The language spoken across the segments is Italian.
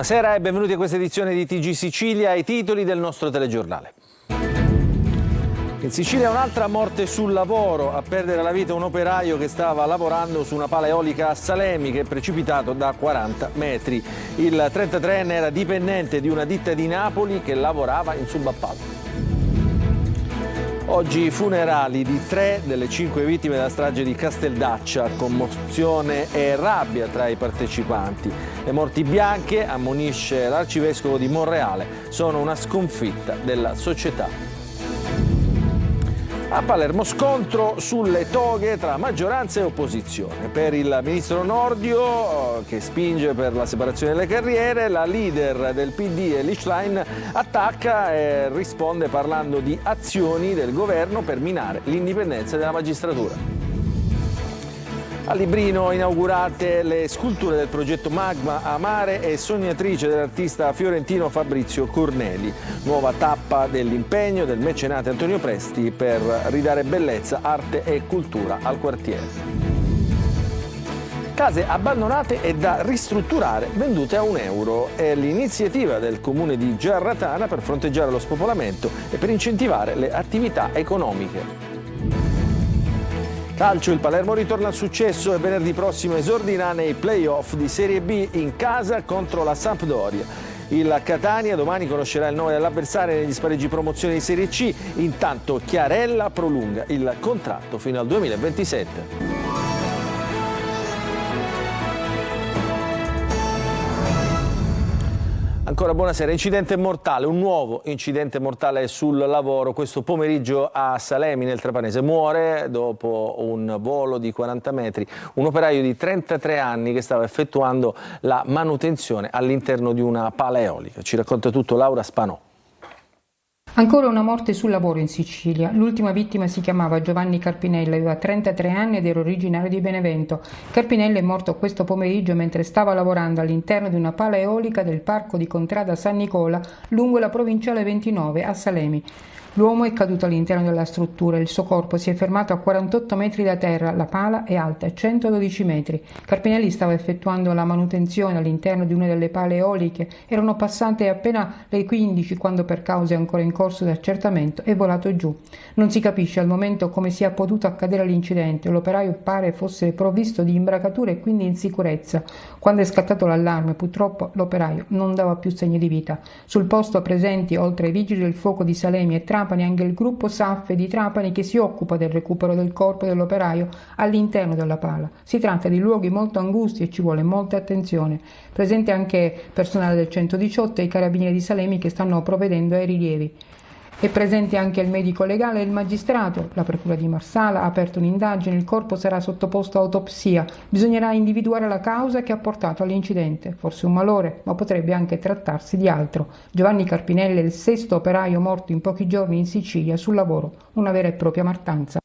Buonasera e benvenuti a questa edizione di TG Sicilia, i titoli del nostro telegiornale. In Sicilia un'altra morte sul lavoro, a perdere la vita un operaio che stava lavorando su una pala eolica a Salemi che è precipitato da 40 metri. Il 33enne era dipendente di una ditta di Napoli che lavorava in subappalto. Oggi i funerali di 3 delle 5 vittime della strage di Casteldaccia, commozione e rabbia tra i partecipanti. Le morti bianche, ammonisce l'arcivescovo di Monreale, sono una sconfitta della società. A Palermo scontro sulle toghe tra maggioranza e opposizione. Per il ministro Nordio, che spinge per la separazione delle carriere, la leader del PD Lichline attacca e risponde parlando di azioni del governo per minare l'indipendenza della magistratura. A Librino inaugurate le sculture del progetto Magma a mare e sognatrice dell'artista fiorentino Fabrizio Corneli. Nuova tappa dell'impegno del mecenate Antonio Presti per ridare bellezza, arte e cultura al quartiere. Case abbandonate e da ristrutturare vendute a €1. È l'iniziativa del comune di Giarratana per fronteggiare lo spopolamento e per incentivare le attività economiche. Calcio, il Palermo ritorna al successo e venerdì prossimo esordirà nei play-off di Serie B in casa contro la Sampdoria. Il Catania domani conoscerà il nome dell'avversario negli spareggi promozione di Serie C, intanto Chiarella prolunga il contratto fino al 2027. Ancora buonasera. Incidente mortale, un nuovo incidente mortale sul lavoro questo pomeriggio a Salemi nel Trapanese. Muore dopo un volo di 40 metri un operaio di 33 anni che stava effettuando la manutenzione all'interno di una pala eolica. Ci racconta tutto Laura Spanò. Ancora una morte sul lavoro in Sicilia. L'ultima vittima si chiamava Giovanni Carpinelli, aveva 33 anni ed era originario di Benevento. Carpinelli è morto questo pomeriggio mentre stava lavorando all'interno di una pala eolica del parco di Contrada San Nicola lungo la provinciale 29 a Salemi. L'uomo è caduto all'interno della struttura, il suo corpo si è fermato a 48 metri da terra, la pala è alta 112 metri. Carpinelli stava effettuando la manutenzione all'interno di una delle pale eoliche, erano passate appena le 15 quando per cause ancora in corso di accertamento è volato giù. Non si capisce al momento come sia potuto accadere l'incidente, l'operaio pare fosse provvisto di imbracature e quindi in sicurezza. Quando è scattato l'allarme purtroppo l'operaio non dava più segni di vita. Sul posto presenti oltre ai vigili del fuoco di Salemi e Trapani anche il gruppo SAFFE di Trapani che si occupa del recupero del corpo dell'operaio all'interno della pala. Si tratta di luoghi molto angusti e ci vuole molta attenzione. Presente anche personale del 118 e i carabinieri di Salemi che stanno provvedendo ai rilievi. È presente anche il medico legale e il magistrato. La procura di Marsala ha aperto un'indagine, il corpo sarà sottoposto a autopsia. Bisognerà individuare la causa che ha portato all'incidente. Forse un malore, ma potrebbe anche trattarsi di altro. Giovanni Carpinelli è il 6° operaio morto in pochi giorni in Sicilia sul lavoro, una vera e propria mattanza.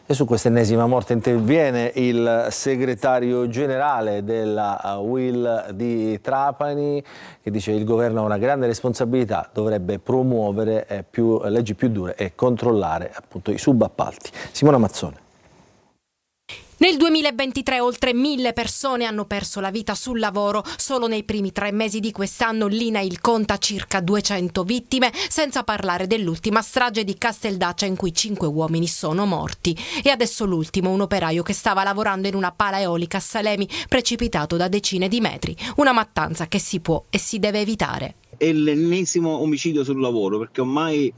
E su questa ennesima morte interviene il segretario generale della UIL di Trapani che dice che il governo ha una grande responsabilità, dovrebbe promuovere leggi più dure e controllare appunto i subappalti. Simona Mazzone. Nel 2023 oltre 1000 persone hanno perso la vita sul lavoro. Solo nei primi 3 mesi di quest'anno l'INAIL conta circa 200 vittime, senza parlare dell'ultima strage di Casteldaccia in cui 5 uomini sono morti. E adesso l'ultimo, un operaio che stava lavorando in una pala eolica a Salemi, precipitato da decine di metri. Una mattanza che si può e si deve evitare. È l'ennesimo omicidio sul lavoro, perché ormai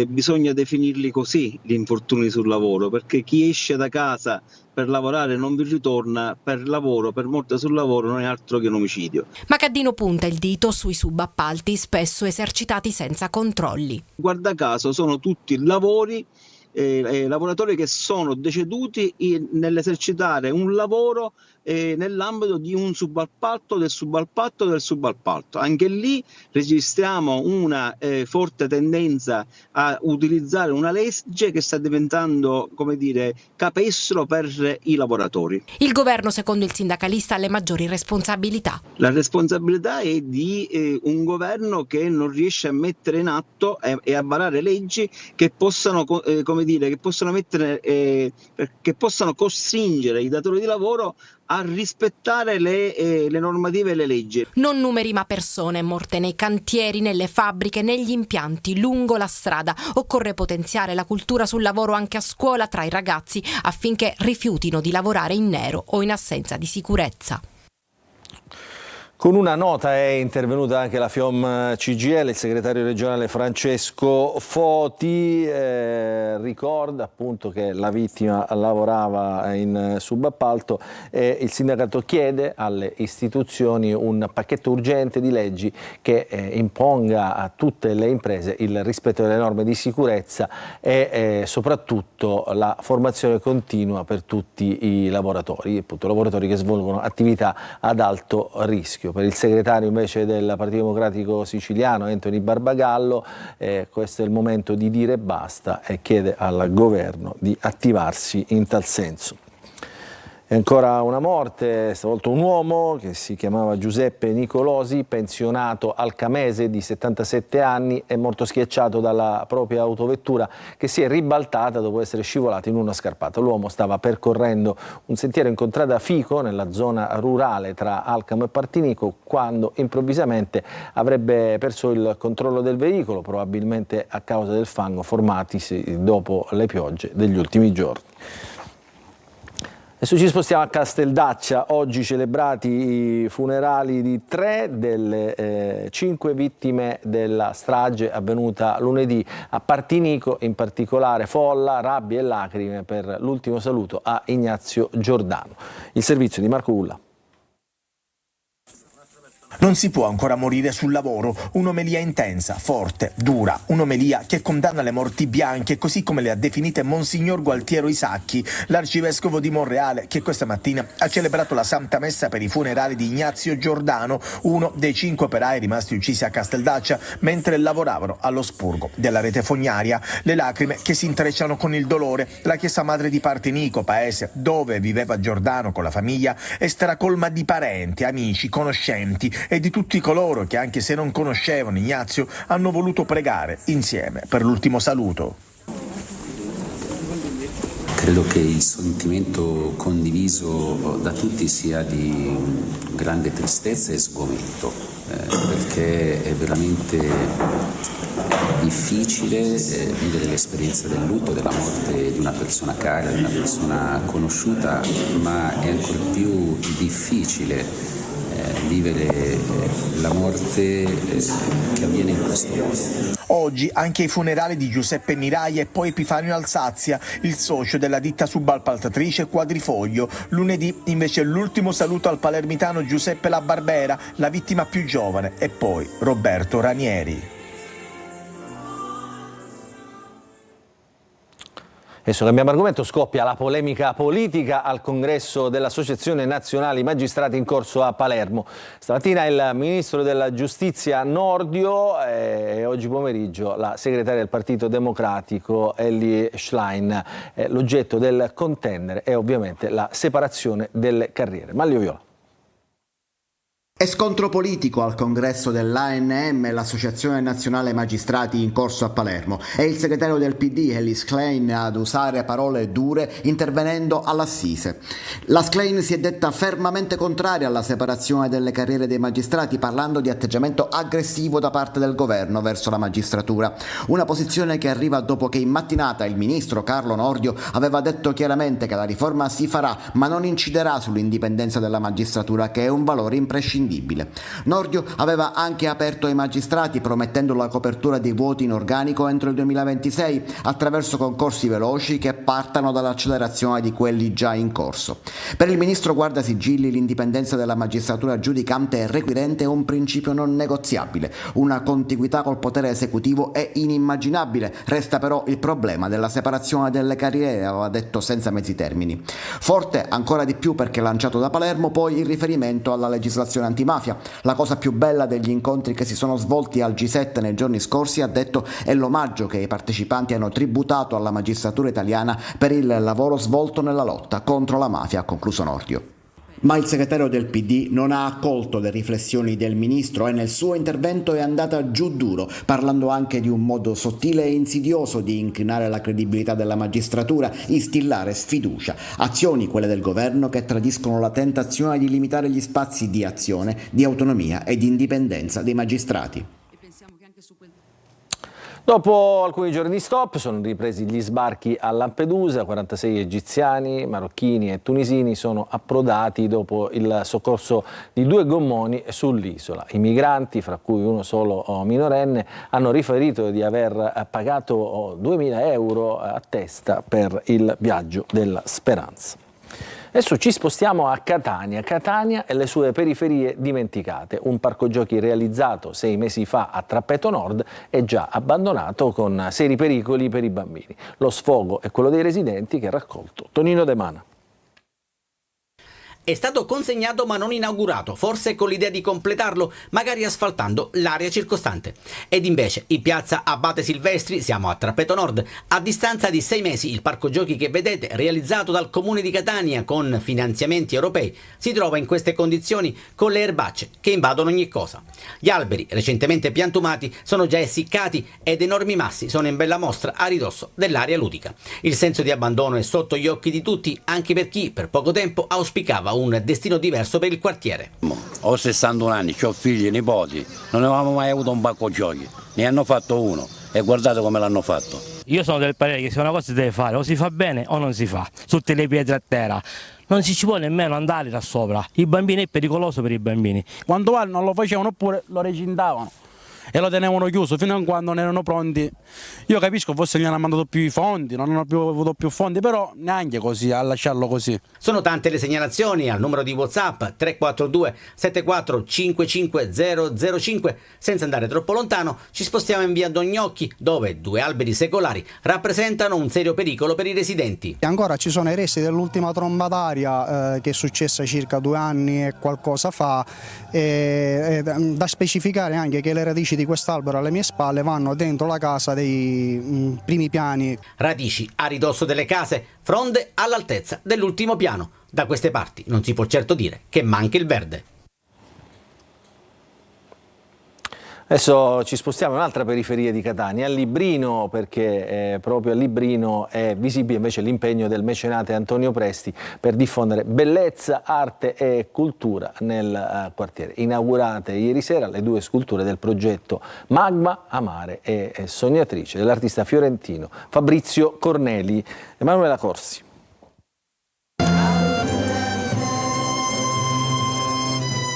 bisogna definirli così gli infortuni sul lavoro, perché chi esce da casa per lavorare non vi ritorna per lavoro, per morte sul lavoro non è altro che un omicidio. Macaddino punta il dito sui subappalti spesso esercitati senza controlli. Guarda caso sono tutti lavoratori che sono deceduti nell'esercitare un lavoro nell'ambito di un subappalto del subappalto del subappalto. Anche lì registriamo una forte tendenza a utilizzare una legge che sta diventando, come dire, capestro per i lavoratori. Il governo, secondo il sindacalista, ha le maggiori responsabilità. La responsabilità è di un governo che non riesce a mettere in atto e a varare leggi che possano che possano costringere i datori di lavoro a rispettare le normative e le leggi. Non numeri ma persone morte nei cantieri, nelle fabbriche, negli impianti, lungo la strada. Occorre potenziare la cultura sul lavoro anche a scuola tra i ragazzi affinché rifiutino di lavorare in nero o in assenza di sicurezza. Con una nota è intervenuta anche la FIOM CGIL, il segretario regionale Francesco Foti ricorda appunto che la vittima lavorava in subappalto e il sindacato chiede alle istituzioni un pacchetto urgente di leggi che imponga a tutte le imprese il rispetto delle norme di sicurezza e soprattutto la formazione continua per tutti i lavoratori, appunto lavoratori che svolgono attività ad alto rischio. Per il segretario invece del Partito Democratico siciliano Anthony Barbagallo questo è il momento di dire basta e chiede al governo di attivarsi in tal senso. E ancora una morte, stavolta un uomo che si chiamava Giuseppe Nicolosi, pensionato alcamese di 77 anni, è morto schiacciato dalla propria autovettura che si è ribaltata dopo essere scivolato in una scarpata. L'uomo stava percorrendo un sentiero in contrada Fico, nella zona rurale tra Alcamo e Partinico, quando improvvisamente avrebbe perso il controllo del veicolo, probabilmente a causa del fango formatisi dopo le piogge degli ultimi giorni. Adesso ci spostiamo a Casteldaccia, oggi celebrati i funerali di 3 delle 5 vittime della strage avvenuta lunedì a Partinico, in particolare folla, rabbia e lacrime per l'ultimo saluto a Ignazio Giordano. Il servizio di Marco Ulla. Non si può ancora morire sul lavoro, un'omelia intensa, forte, dura, un'omelia che condanna le morti bianche, così come le ha definite Monsignor Gualtiero Isacchi, l'arcivescovo di Monreale, che questa mattina ha celebrato la Santa Messa per i funerali di Ignazio Giordano, uno dei 5 operai rimasti uccisi a Casteldaccia mentre lavoravano allo spurgo della rete fognaria. Le lacrime che si intrecciano con il dolore. La chiesa madre di Partinico, paese dove viveva Giordano con la famiglia, è stracolma di parenti, amici, conoscenti e di tutti coloro che, anche se non conoscevano Ignazio, hanno voluto pregare insieme per l'ultimo saluto. Credo che il sentimento condiviso da tutti sia di grande tristezza e sgomento, perché è veramente difficile vivere l'esperienza del lutto, della morte di una persona cara, di una persona conosciuta, ma è ancora più difficile vivere la morte che avviene in questo modo. Oggi anche i funerali di Giuseppe Miraia e poi Epifanio Alsazia, il socio della ditta subappaltatrice Quadrifoglio. Lunedì invece l'ultimo saluto al palermitano Giuseppe La Barbera, la vittima più giovane, e poi Roberto Ranieri. Adesso cambiamo argomento, scoppia la polemica politica al congresso dell'Associazione Nazionali Magistrati in corso a Palermo. Stamattina il ministro della Giustizia Nordio e oggi pomeriggio la segretaria del Partito Democratico Elly Schlein. L'oggetto del contendere è ovviamente la separazione delle carriere. Maglio Viola. È scontro politico al congresso dell'ANM, l'Associazione Nazionale Magistrati in corso a Palermo. È il segretario del PD, Elly Schlein, ad usare parole dure intervenendo all'Assise. La Schlein si è detta fermamente contraria alla separazione delle carriere dei magistrati, parlando di atteggiamento aggressivo da parte del governo verso la magistratura. Una posizione che arriva dopo che in mattinata il ministro Carlo Nordio aveva detto chiaramente che la riforma si farà, ma non inciderà sull'indipendenza della magistratura, che è un valore imprescindibile. Nordio aveva anche aperto ai magistrati promettendo la copertura dei vuoti in organico entro il 2026 attraverso concorsi veloci che partano dall'accelerazione di quelli già in corso. Per il ministro Guardasigilli l'indipendenza della magistratura giudicante è requirente e un principio non negoziabile. Una contiguità col potere esecutivo è inimmaginabile. Resta però il problema della separazione delle carriere, aveva detto senza mezzi termini. Forte ancora di più perché lanciato da Palermo poi il riferimento alla legislazione antimafia. La cosa più bella degli incontri che si sono svolti al G7 nei giorni scorsi, ha detto, è l'omaggio che i partecipanti hanno tributato alla magistratura italiana per il lavoro svolto nella lotta contro la mafia, ha concluso Nordio. Ma il segretario del PD non ha accolto le riflessioni del ministro e nel suo intervento è andata giù duro, parlando anche di un modo sottile e insidioso di incrinare la credibilità della magistratura, instillare sfiducia, azioni quelle del governo che tradiscono la tentazione di limitare gli spazi di azione, di autonomia e di indipendenza dei magistrati. Dopo alcuni giorni di stop sono ripresi gli sbarchi a Lampedusa, 46 egiziani, marocchini e tunisini sono approdati dopo il soccorso di 2 gommoni sull'isola. I migranti, fra cui uno solo minorenne, hanno riferito di aver pagato 2.000 euro a testa per il viaggio della speranza. Adesso ci spostiamo a Catania. Catania e le sue periferie dimenticate. Un parco giochi realizzato 6 mesi fa a Trappeto Nord è già abbandonato con seri pericoli per i bambini. Lo sfogo è quello dei residenti che ha raccolto Tonino De Mana. È stato consegnato ma non inaugurato, forse con l'idea di completarlo, magari asfaltando l'area circostante. Ed invece, in piazza Abate Silvestri, siamo a Trappeto Nord, a distanza di 6 mesi il parco giochi che vedete, realizzato dal comune di Catania con finanziamenti europei, si trova in queste condizioni con le erbacce che invadono ogni cosa. Gli alberi, recentemente piantumati, sono già essiccati ed enormi massi sono in bella mostra a ridosso dell'area ludica. Il senso di abbandono è sotto gli occhi di tutti, anche per chi per poco tempo auspicava un destino diverso per il quartiere. Ho 61 anni, ho figli e nipoti, non avevamo mai avuto un parco giochi, ne hanno fatto uno e guardate come l'hanno fatto. Io sono del parere che se una cosa si deve fare o si fa bene o non si fa, tutte le pietre a terra. Non si ci può nemmeno andare da sopra, i bambini è pericoloso per i bambini. Quando non lo facevano oppure lo recintavano e lo tenevano chiuso fino a quando non erano pronti. Io capisco, forse gli hanno mandato più i fondi, non hanno più avuto più fondi, però neanche così, a lasciarlo così. Sono tante le segnalazioni al numero di WhatsApp 342 74 55 005. Senza andare troppo lontano, ci spostiamo in via Dognocchi, dove 2 alberi secolari rappresentano un serio pericolo per i residenti. Ancora ci sono i resti dell'ultima tromba d'aria che è successa circa 2 anni e qualcosa fa. Da specificare anche che le radici di quest'albero alle mie spalle vanno dentro la casa dei primi piani. Radici a ridosso delle case, fronde all'altezza dell'ultimo piano. Da queste parti non si può certo dire che manchi il verde. Adesso ci spostiamo in un'altra periferia di Catania, a Librino, perché proprio a Librino è visibile invece l'impegno del mecenate Antonio Presti per diffondere bellezza, arte e cultura nel quartiere. Inaugurate ieri sera le 2 sculture del progetto Magma, Amare e Sognatrice dell'artista fiorentino Fabrizio Corneli. Emanuela Corsi.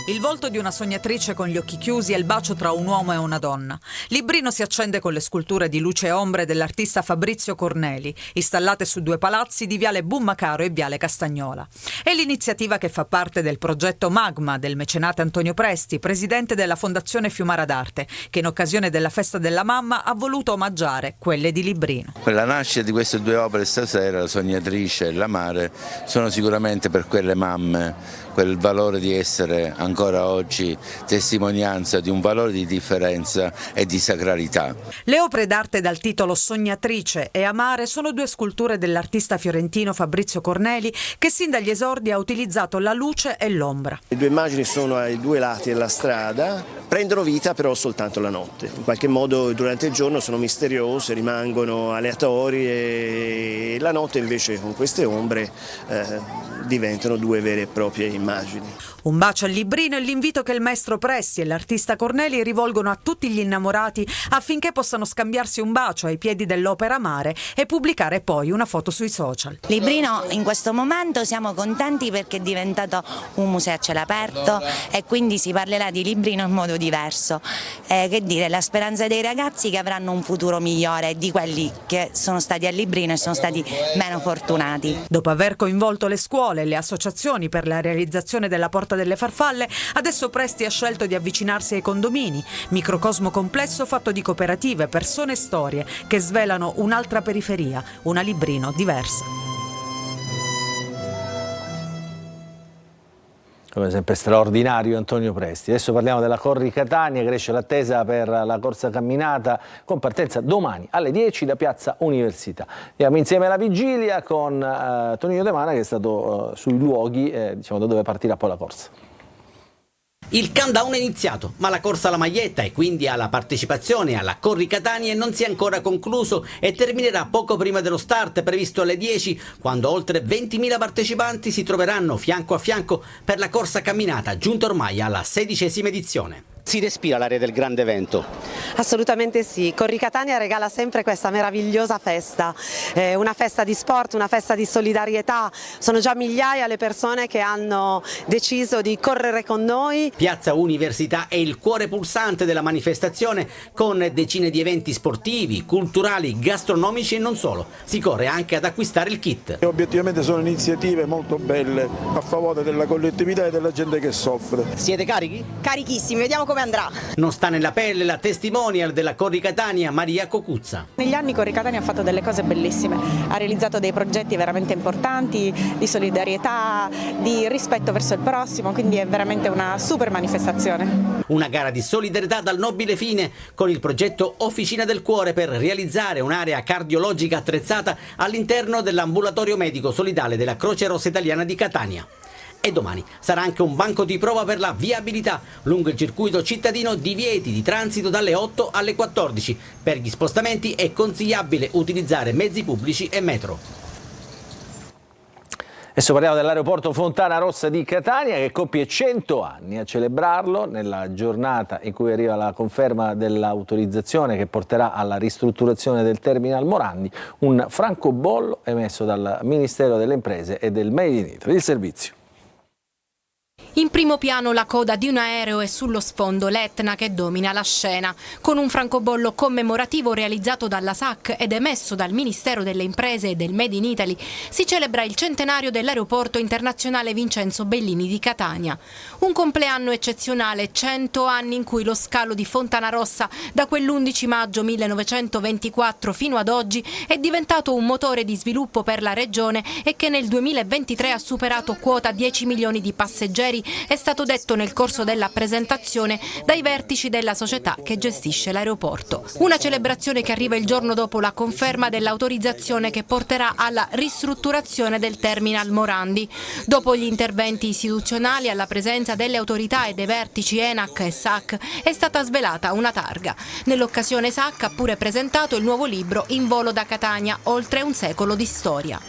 Il volto di una sognatrice con gli occhi chiusi e il bacio tra un uomo e una donna. Librino si accende con le sculture di luce e ombre dell'artista Fabrizio Corneli, installate su 2 palazzi di Viale Bummacaro e Viale Castagnola. È l'iniziativa che fa parte del progetto Magma del mecenate Antonio Presti, presidente della Fondazione Fiumara d'Arte, che in occasione della festa della mamma ha voluto omaggiare quelle di Librino. La nascita di queste 2 opere stasera, la Sognatrice e l'Amare, sono sicuramente per quelle mamme quel valore di essere ancora oggi testimonianza di un valore di differenza e di sacralità. Le opere d'arte dal titolo Sognatrice e Amare sono 2 sculture dell'artista fiorentino Fabrizio Corneli, che sin dagli esordi ha utilizzato la luce e l'ombra. Le 2 immagini sono ai 2 lati della strada, prendono vita però soltanto la notte. In qualche modo durante il giorno sono misteriose, rimangono aleatorie e la notte invece con queste ombre diventano 2 vere e proprie immagini. Un bacio al Librino e l'invito che il maestro Presti e l'artista Corneli rivolgono a tutti gli innamorati affinché possano scambiarsi un bacio ai piedi dell'opera Amare e pubblicare poi una foto sui social. Librino in questo momento siamo contenti perché è diventato un museo a cielo aperto e quindi si parlerà di Librino in modo diverso. Che dire, la speranza dei ragazzi che avranno un futuro migliore di quelli che sono stati a Librino e sono stati meno fortunati. Dopo aver coinvolto le scuole e le associazioni per la realizzazione della Porta delle Farfalle, adesso Presti ha scelto di avvicinarsi ai condomini, microcosmo complesso fatto di cooperative, persone e storie che svelano un'altra periferia, una Librino diversa. Come sempre straordinario Antonio Presti. Adesso parliamo della Corri Catania, cresce l'attesa per la corsa camminata con partenza domani alle 10 da Piazza Università. Andiamo insieme alla vigilia con Tonino De Mana che è stato sui luoghi diciamo, da dove partirà poi la corsa. Il countdown è iniziato, ma la corsa alla maglietta e quindi alla partecipazione alla Corri Catania non si è ancora concluso e terminerà poco prima dello start previsto alle 10, quando oltre 20.000 partecipanti si troveranno fianco a fianco per la corsa camminata, giunta ormai alla 16ª edizione. Si respira l'aria del grande evento? Assolutamente sì, Corri Catania regala sempre questa meravigliosa festa, una festa di sport, una festa di solidarietà, sono già migliaia le persone che hanno deciso di correre con noi. Piazza Università è il cuore pulsante della manifestazione con decine di eventi sportivi, culturali, gastronomici e non solo, si corre anche ad acquistare il kit. Obiettivamente sono iniziative molto belle a favore della collettività e della gente che soffre. Siete carichi? Carichissimi, vediamo come andrà. Non sta nella pelle la testimonial della Corri Catania Maria Cocuzza. Negli anni Corri Catania ha fatto delle cose bellissime, ha realizzato dei progetti veramente importanti di solidarietà, di rispetto verso il prossimo, quindi è veramente una super manifestazione. Una gara di solidarietà dal nobile fine con il progetto Officina del Cuore per realizzare un'area cardiologica attrezzata all'interno dell'ambulatorio medico solidale della Croce Rossa Italiana di Catania. E domani sarà anche un banco di prova per la viabilità lungo il circuito cittadino, divieti di transito dalle 8 alle 14. Per gli spostamenti è consigliabile utilizzare mezzi pubblici e metro. Adesso parliamo dell'aeroporto Fontana Rossa di Catania che compie 100 anni. A celebrarlo nella giornata in cui arriva la conferma dell'autorizzazione che porterà alla ristrutturazione del terminal Morandi, un francobollo emesso dal Ministero delle Imprese e del Made in Italy. Il servizio. In primo piano la coda di un aereo e sullo sfondo l'Etna che domina la scena. Con un francobollo commemorativo realizzato dalla SAC ed emesso dal Ministero delle Imprese e del Made in Italy si celebra il centenario dell'aeroporto internazionale Vincenzo Bellini di Catania. Un compleanno eccezionale, 100 anni in cui lo scalo di Fontana Rossa da quell'11 maggio 1924 fino ad oggi è diventato un motore di sviluppo per la regione e che nel 2023 ha superato quota 10 milioni di passeggeri, è stato detto nel corso della presentazione dai vertici della società che gestisce l'aeroporto. Una celebrazione che arriva il giorno dopo la conferma dell'autorizzazione che porterà alla ristrutturazione del terminal Morandi. Dopo gli interventi istituzionali, alla presenza delle autorità e dei vertici ENAC e SAC, è stata svelata una targa. Nell'occasione SAC ha pure presentato il nuovo libro In volo da Catania, oltre un secolo di storia.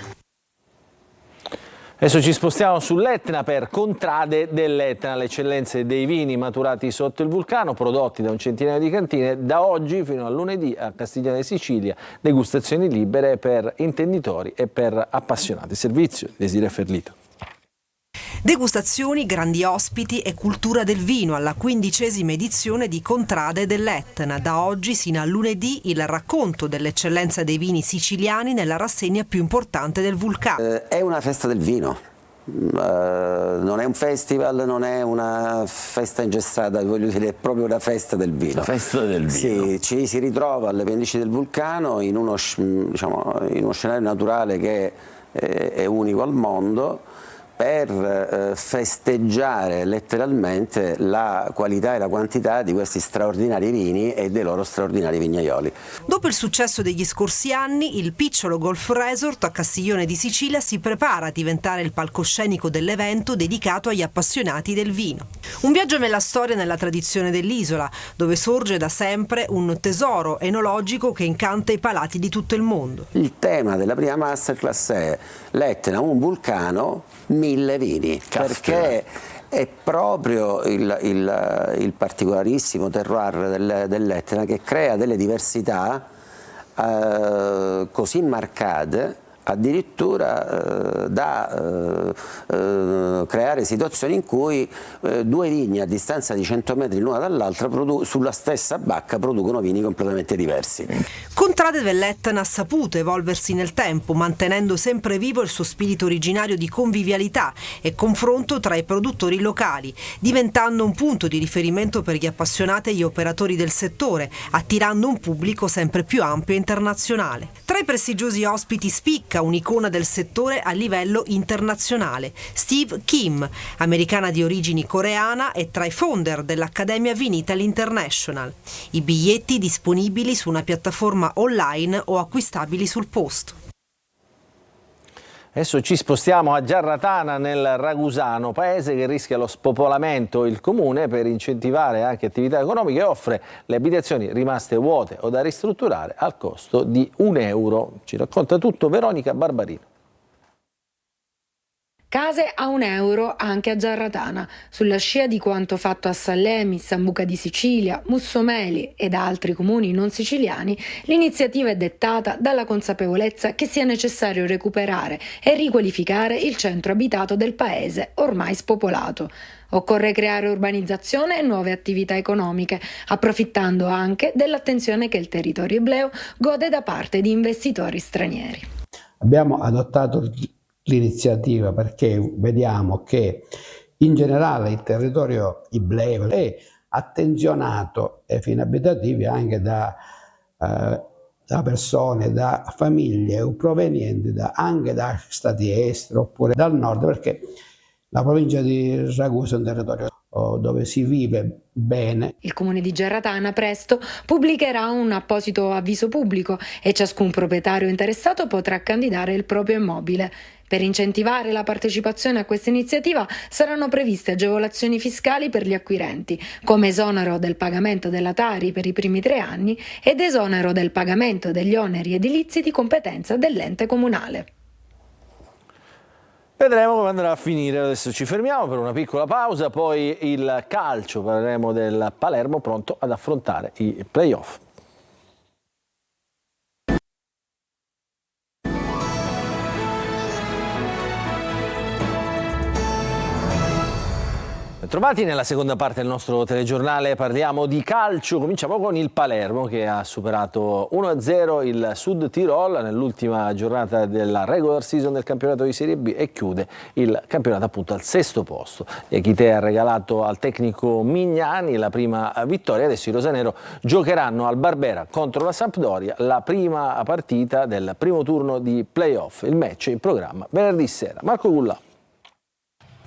Adesso ci spostiamo sull'Etna per Contrade dell'Etna, le eccellenze dei vini maturati sotto il vulcano, prodotti da un centinaio di cantine, da oggi fino a lunedì a Castiglione di Sicilia, degustazioni libere per intenditori e per appassionati. Servizio Desiree Ferlito. Degustazioni, grandi ospiti e cultura del vino alla 15ª edizione di Contrade dell'Etna. Da oggi sino a lunedì il racconto dell'eccellenza dei vini siciliani nella rassegna più importante del vulcano. È una festa del vino. Non è un festival, non è una festa ingessata, voglio dire, è proprio una festa del vino. La festa del vino. Sì, ci si ritrova alle pendici del vulcano in uno scenario naturale che è unico al mondo, per festeggiare letteralmente la qualità e la quantità di questi straordinari vini e dei loro straordinari vignaioli. Dopo il successo degli scorsi anni, il Picciolo Golf Resort a Castiglione di Sicilia si prepara a diventare il palcoscenico dell'evento dedicato agli appassionati del vino. Un viaggio nella storia e nella tradizione dell'isola, dove sorge da sempre un tesoro enologico che incanta i palati di tutto il mondo. Il tema della prima masterclass è l'Etna, un vulcano, 1000 vini, perché è proprio il particolarissimo terroir dell'Etna che crea delle diversità così marcate addirittura da creare situazioni in cui due vigne a distanza di 100 metri l'una dall'altra sulla stessa bacca producono vini completamente diversi. Contrade dell'Etna ha saputo evolversi nel tempo, mantenendo sempre vivo il suo spirito originario di convivialità e confronto tra i produttori locali, diventando un punto di riferimento per gli appassionati e gli operatori del settore, attirando un pubblico sempre più ampio e internazionale. Tra i prestigiosi ospiti spicca ricca, un'icona del settore a livello internazionale. Steve Kim, americana di origini coreana, è tra i founder dell'Accademia Vinitaly International. I biglietti disponibili su una piattaforma online o acquistabili sul posto. Adesso ci spostiamo a Giarratana nel Ragusano, paese che rischia lo spopolamento. Il comune, per incentivare anche attività economiche, offre le abitazioni rimaste vuote o da ristrutturare al costo di €1. Ci racconta tutto Veronica Barbarino. Case a €1 anche a Giarratana, sulla scia di quanto fatto a Sallemi, Sambuca di Sicilia, Mussomeli ed altri comuni non siciliani. L'iniziativa è dettata dalla consapevolezza che sia necessario recuperare e riqualificare il centro abitato del paese, ormai spopolato. Occorre creare urbanizzazione e nuove attività economiche, approfittando anche dell'attenzione che il territorio ibleo gode da parte di investitori stranieri. Abbiamo adottato l'iniziativa perché vediamo che in generale il territorio ibleo è attenzionato ai fini abitativi anche da persone, da famiglie provenienti anche da stati esteri oppure dal nord, perché la provincia di Ragusa è un territorio dove si vive bene. Il comune di Giarratana presto pubblicherà un apposito avviso pubblico e ciascun proprietario interessato potrà candidare il proprio immobile. Per incentivare la partecipazione a questa iniziativa saranno previste agevolazioni fiscali per gli acquirenti, come esonero del pagamento della Tari per i primi 3 anni ed esonero del pagamento degli oneri edilizi di competenza dell'ente comunale. Vedremo come andrà a finire. Adesso ci fermiamo per una piccola pausa, poi il calcio, parleremo del Palermo pronto ad affrontare i play-off. Trovati nella seconda parte del nostro telegiornale, parliamo di calcio. Cominciamo con il Palermo che ha superato 1-0 il Sud Tirol nell'ultima giornata della regular season del campionato di Serie B e chiude il campionato appunto al 6° posto. Iachité ha regalato al tecnico Mignani la prima vittoria. Adesso i rosanero giocheranno al Barbera contro la Sampdoria la prima partita del primo turno di playoff. Il match è in programma venerdì sera. Marco Gullà.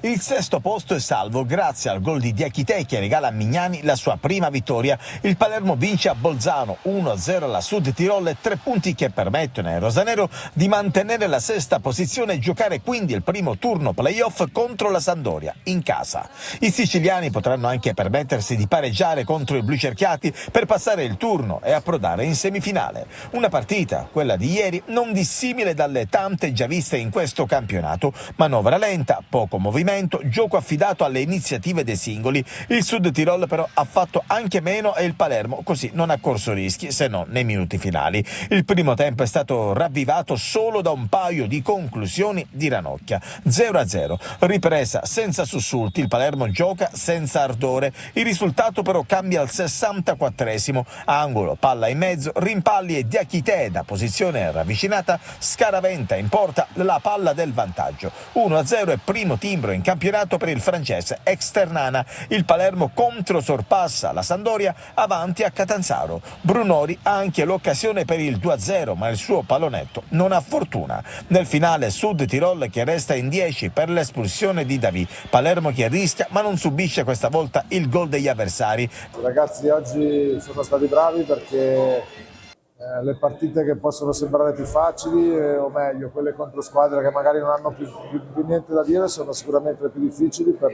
Il 6° posto è salvo grazie al gol di Iachité che regala a Mignani la sua prima vittoria. Il Palermo vince a Bolzano 1-0 alla Sud Tirol, 3 punti che permettono ai rosanero di mantenere la 6ª posizione e giocare quindi il primo turno playoff contro la Sampdoria in casa. I siciliani potranno anche permettersi di pareggiare contro i blucerchiati per passare il turno e approdare in semifinale. Una partita, quella di ieri, non dissimile dalle tante già viste in questo campionato. Manovra lenta, poco movimento, gioco affidato alle iniziative dei singoli. Il Sud Tirol però ha fatto anche meno e il Palermo così non ha corso rischi se non nei minuti finali. Il primo tempo è stato ravvivato solo da un paio di conclusioni di ranocchia. 0-0, ripresa senza sussulti, il Palermo gioca senza ardore. Il risultato però cambia al 64esimo, angolo, palla in mezzo, rimpalli e Iachité da posizione ravvicinata scaraventa in porta la palla del vantaggio. 1-0 e primo timbro in campionato per il francese Externana. Il Palermo controsorpassa la Sampdoria avanti a Catanzaro. Brunori ha anche l'occasione per il 2-0 ma il suo pallonetto non ha fortuna. Nel finale Sud Tirol che resta in 10 per l'espulsione di Davì. Palermo che rischia ma non subisce questa volta il gol degli avversari. I ragazzi oggi sono stati bravi perché le partite che possono sembrare più facili, o meglio quelle contro squadre che magari non hanno più niente da dire, sono sicuramente le più difficili per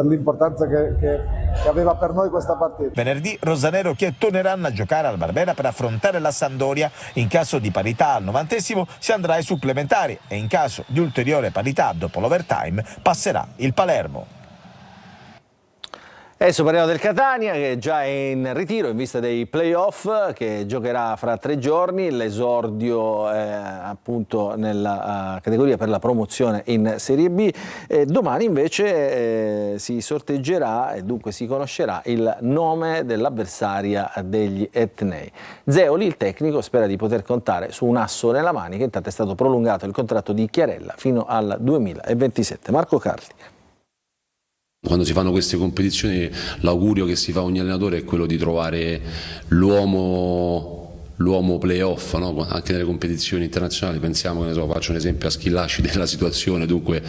l'importanza che aveva per noi questa partita. Venerdì rosanero che torneranno a giocare al Barbera per affrontare la Sampdoria. In caso di parità al 90° si andrà ai supplementari e in caso di ulteriore parità dopo l'overtime passerà il Palermo. Adesso parliamo del Catania che già è in ritiro in vista dei playoff che giocherà fra 3 giorni, l'esordio appunto nella categoria per la promozione in Serie B. Domani invece si sorteggerà e dunque si conoscerà il nome dell'avversaria degli etnei. Zeoli, il tecnico, spera di poter contare su un asso nella manica, intanto è stato prolungato il contratto di Chiarella fino al 2027. Marco Carli. Quando si fanno queste competizioni l'augurio che si fa a ogni allenatore è quello di trovare l'uomo l'uomo playoff, no? Anche nelle competizioni internazionali, pensiamo, che ne so, faccio un esempio a Schillaci della situazione, dunque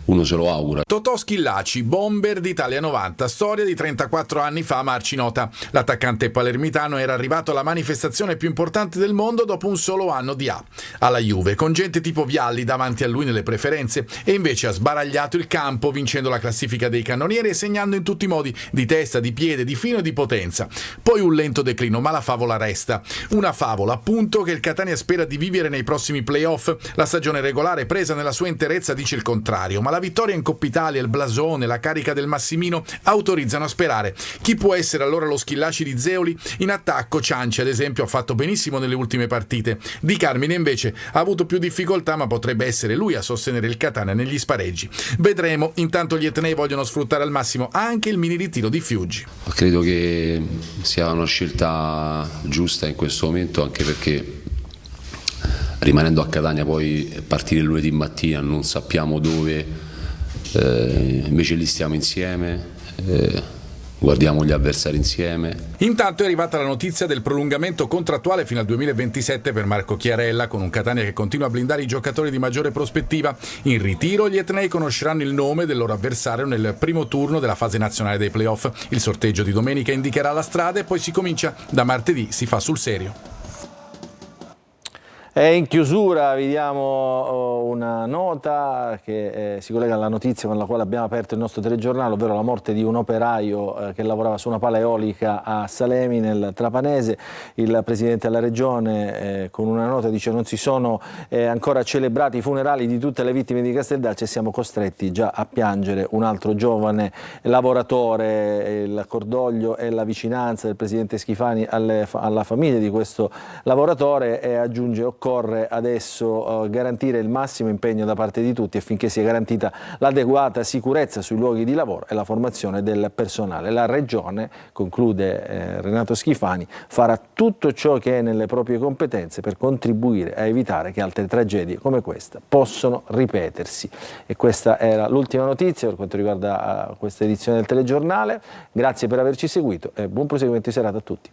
uno se lo augura. Totò Schillaci, bomber d'Italia 90, storia di 34 anni fa a Marcinota. L'attaccante palermitano era arrivato alla manifestazione più importante del mondo dopo un solo anno di A, alla Juve, con gente tipo Vialli davanti a lui nelle preferenze, e invece ha sbaragliato il campo vincendo la classifica dei cannonieri e segnando in tutti i modi, di testa, di piede, di fino e di potenza. Poi un lento declino, ma la favola resta. Una favola, appunto, che il Catania spera di vivere nei prossimi playoff. La stagione regolare, presa nella sua interezza, dice il contrario, ma la vittoria in Coppa Italia, il blasone, la carica del Massimino autorizzano a sperare. Chi può essere allora lo Schillaci di Zeoli? In attacco Cianci, ad esempio, ha fatto benissimo nelle ultime partite. Di Carmine invece ha avuto più difficoltà, ma potrebbe essere lui a sostenere il Catania negli spareggi. Vedremo. Intanto gli etnei vogliono sfruttare al massimo anche il mini ritiro di Fiuggi. Credo che sia una scelta giusta in questo momento, anche perché rimanendo a Catania poi partire lunedì mattina non sappiamo dove, invece lì stiamo insieme, guardiamo gli avversari insieme. Intanto è arrivata la notizia del prolungamento contrattuale fino al 2027 per Marco Chiarella, con un Catania che continua a blindare i giocatori di maggiore prospettiva. In ritiro gli etnei conosceranno il nome del loro avversario nel primo turno della fase nazionale dei playoff. Il sorteggio di domenica indicherà la strada e poi si comincia da martedì, si fa sul serio. E in chiusura vi diamo una nota che si collega alla notizia con la quale abbiamo aperto il nostro telegiornale, ovvero la morte di un operaio che lavorava su una pala eolica a Salemi nel Trapanese. Il Presidente della Regione con una nota dice: non si sono ancora celebrati i funerali di tutte le vittime di Casteldaccia e siamo costretti già a piangere un altro giovane lavoratore. Il cordoglio e la vicinanza del Presidente Schifani alla famiglia di questo lavoratore, e aggiunge: occorre adesso garantire il massimo impegno da parte di tutti affinché sia garantita l'adeguata sicurezza sui luoghi di lavoro e la formazione del personale. La Regione, conclude Renato Schifani, farà tutto ciò che è nelle proprie competenze per contribuire a evitare che altre tragedie come questa possano ripetersi. E questa era l'ultima notizia per quanto riguarda questa edizione del telegiornale. Grazie per averci seguito e buon proseguimento di serata a tutti.